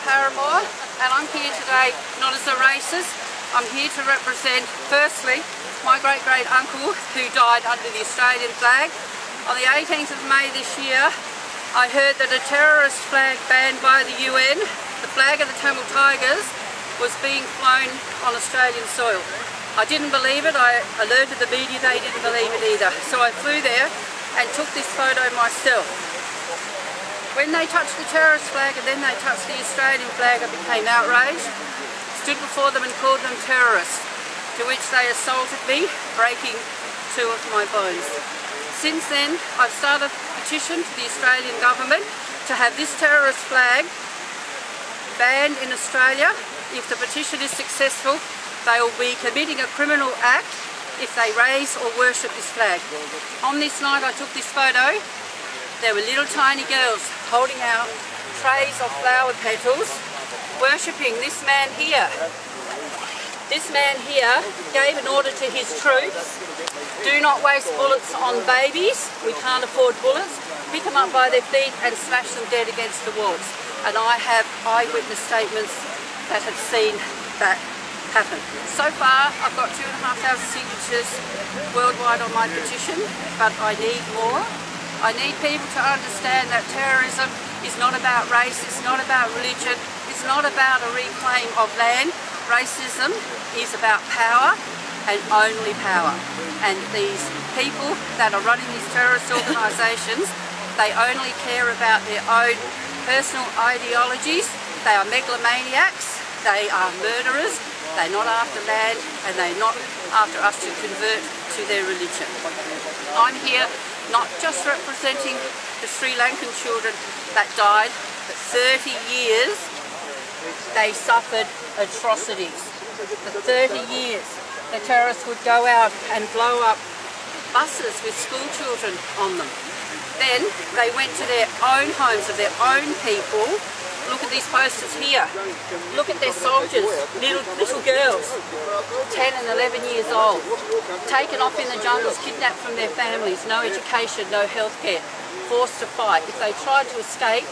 Paramore, and I'm here today not as a racist. I'm here to represent, firstly, my great-great-uncle who died under the Australian flag. On the 18th of May this year, I heard that a terrorist flag banned by the UN, the flag of the Tamil Tigers, was being flown on Australian soil. I didn't believe it. I alerted the media, they didn't believe it either. So I flew there and took this photo myself. When they touched the terrorist flag and then they touched the Australian flag, I became outraged, stood before them and called them terrorists, to which they assaulted me, breaking 2 of my bones. Since then, I've started a petition to the Australian government to have this terrorist flag banned in Australia. If the petition is successful, they will be committing a criminal act if they raise or worship this flag. On this night I took this photo. There were little tiny girls holding out trays of flower petals, worshipping this man here. This man here gave an order to his troops: do not waste bullets on babies, we can't afford bullets, pick them up by their feet and smash them dead against the walls. And I have eyewitness statements that have seen that happen. So far I've got 2,500 signatures worldwide on my petition, but I need more. I need people to understand that terrorism is not about race, it's not about religion, it's not about a reclaim of land. Racism is about power and only power. And these people that are running these terrorist organisations, they only care about their own personal ideologies. They are megalomaniacs, they are murderers, they're not after land, and they're not after us to convert to their religion. I'm here not just representing the Sri Lankan children that died, but 30 years they suffered atrocities. For 30 years the terrorists would go out and blow up buses with school children on them. Then they went to their own homes of their own people. Look at these posters here. Look at their soldiers, little girls, 10 and 11 years old, taken off in the jungles, kidnapped from their families, no education, no healthcare, forced to fight. If they tried to escape,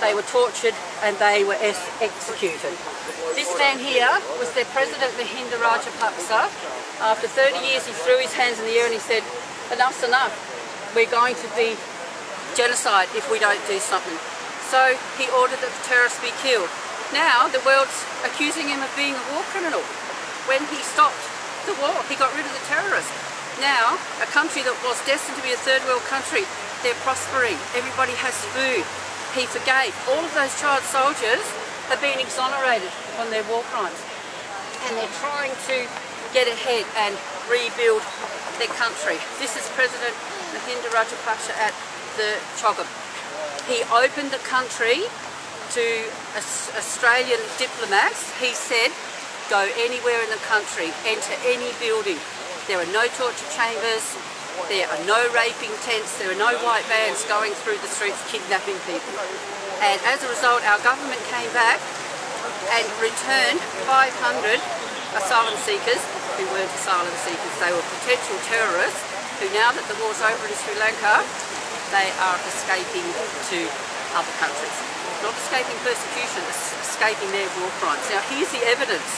they were tortured and they were executed. This man here was their president, Mahinda Rajapaksa. After 30 years he threw his hands in the air and he said, enough's enough, we're going to be genocide if we don't do something. So he ordered that the terrorists be killed. Now the world's accusing him of being a war criminal. When he stopped the war, he got rid of the terrorists. Now, a country that was destined to be a third world country, they're prospering, everybody has food. He forgave. All of those child soldiers have been exonerated on their war crimes. And they're trying to get ahead and rebuild their country. This is President Mahinda Rajapaksa at the Chogam. He opened the country to Australian diplomats. He said, go anywhere in the country, enter any building. There are no torture chambers, there are no raping tents, there are no white vans going through the streets kidnapping people. And as a result, our government came back and returned 500 asylum seekers who weren't asylum seekers. They were potential terrorists who, now that the war's over in Sri Lanka, they are escaping to other countries. Not escaping persecution, escaping their war crimes. Now here's the evidence.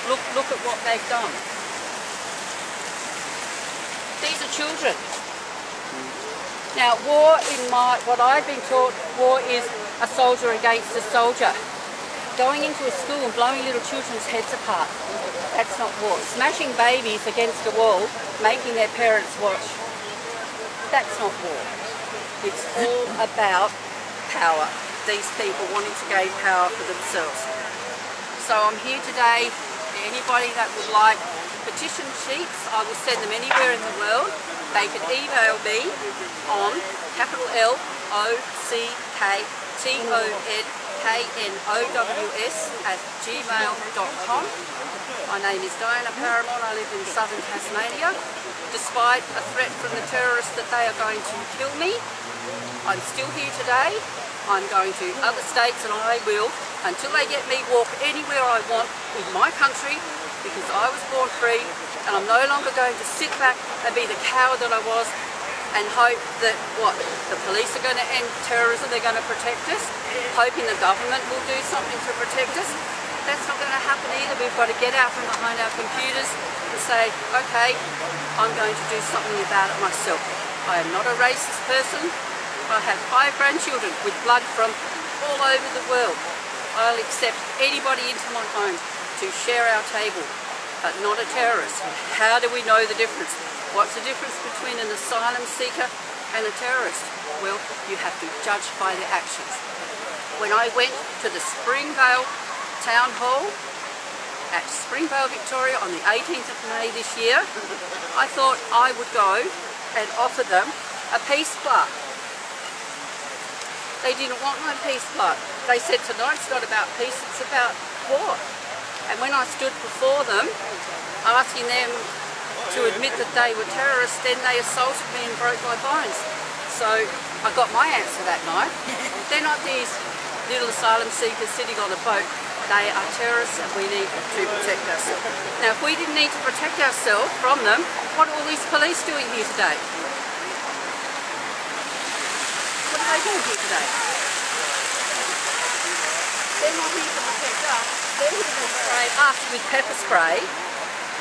Look at what they've done. These are children. Now war, in what I've been taught, war is a soldier against a soldier. Going into a school and blowing little children's heads apart, that's not war. Smashing babies against a wall, making their parents watch, that's not war. It's all about power. These people wanting to gain power for themselves. So I'm here today. Anybody that would like petition sheets, I will send them anywhere in the world. They can email me on LOCKTONKNOWS@gmail.com. My name is Diana Paramore. I live in southern Tasmania. Despite a threat from the terrorists that they are going to kill me, I'm still here today. I'm going to other states and I will, until they get me, walk anywhere I want in my country, because I was born free and I'm no longer going to sit back and be the coward that I was and hope that, the police are going to end terrorism, they're going to protect us, hoping the government will do something to protect us. That's not going to happen either. We've got to get out from behind our computers and say, okay, I'm going to do something about it myself. I am not a racist person. I have 5 grandchildren with blood from all over the world. I'll accept anybody into my home to share our table, but not a terrorist. How do we know the difference? What's the difference between an asylum seeker and a terrorist? Well, you have to judge by their actions. When I went to the Springvale Town Hall at Springvale, Victoria on the 18th of May this year, I thought I would go and offer them a peace plaque. They didn't want my peace plaque. They said, tonight's not about peace, it's about war. And when I stood before them, asking them to admit that they were terrorists, then they assaulted me and broke my bones. So I got my answer that night. They're not these little asylum seekers sitting on a boat. They are terrorists and we need to protect ourselves. Now, if we didn't need to protect ourselves from them, what are all these police doing here today? What are they doing here today? They're not here to protect us. They're here to spray us with pepper spray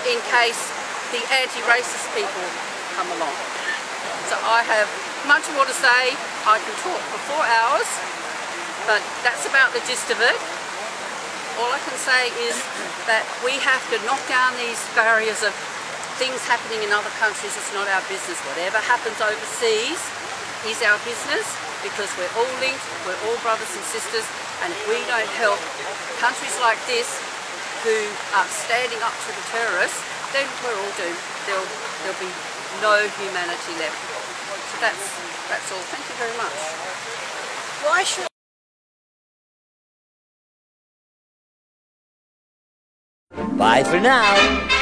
in case the anti-racist people come along. So I have much more to say. I can talk for 4 hours, but that's about the gist of it. All I can say is that we have to knock down these barriers of things happening in other countries. It's not our business. Whatever happens overseas is our business, because we're all linked, we're all brothers and sisters, and if we don't help countries like this who are standing up to the terrorists, then we're all doomed. There'll be no humanity left. So that's all. Thank you very much. Why should Bye for now.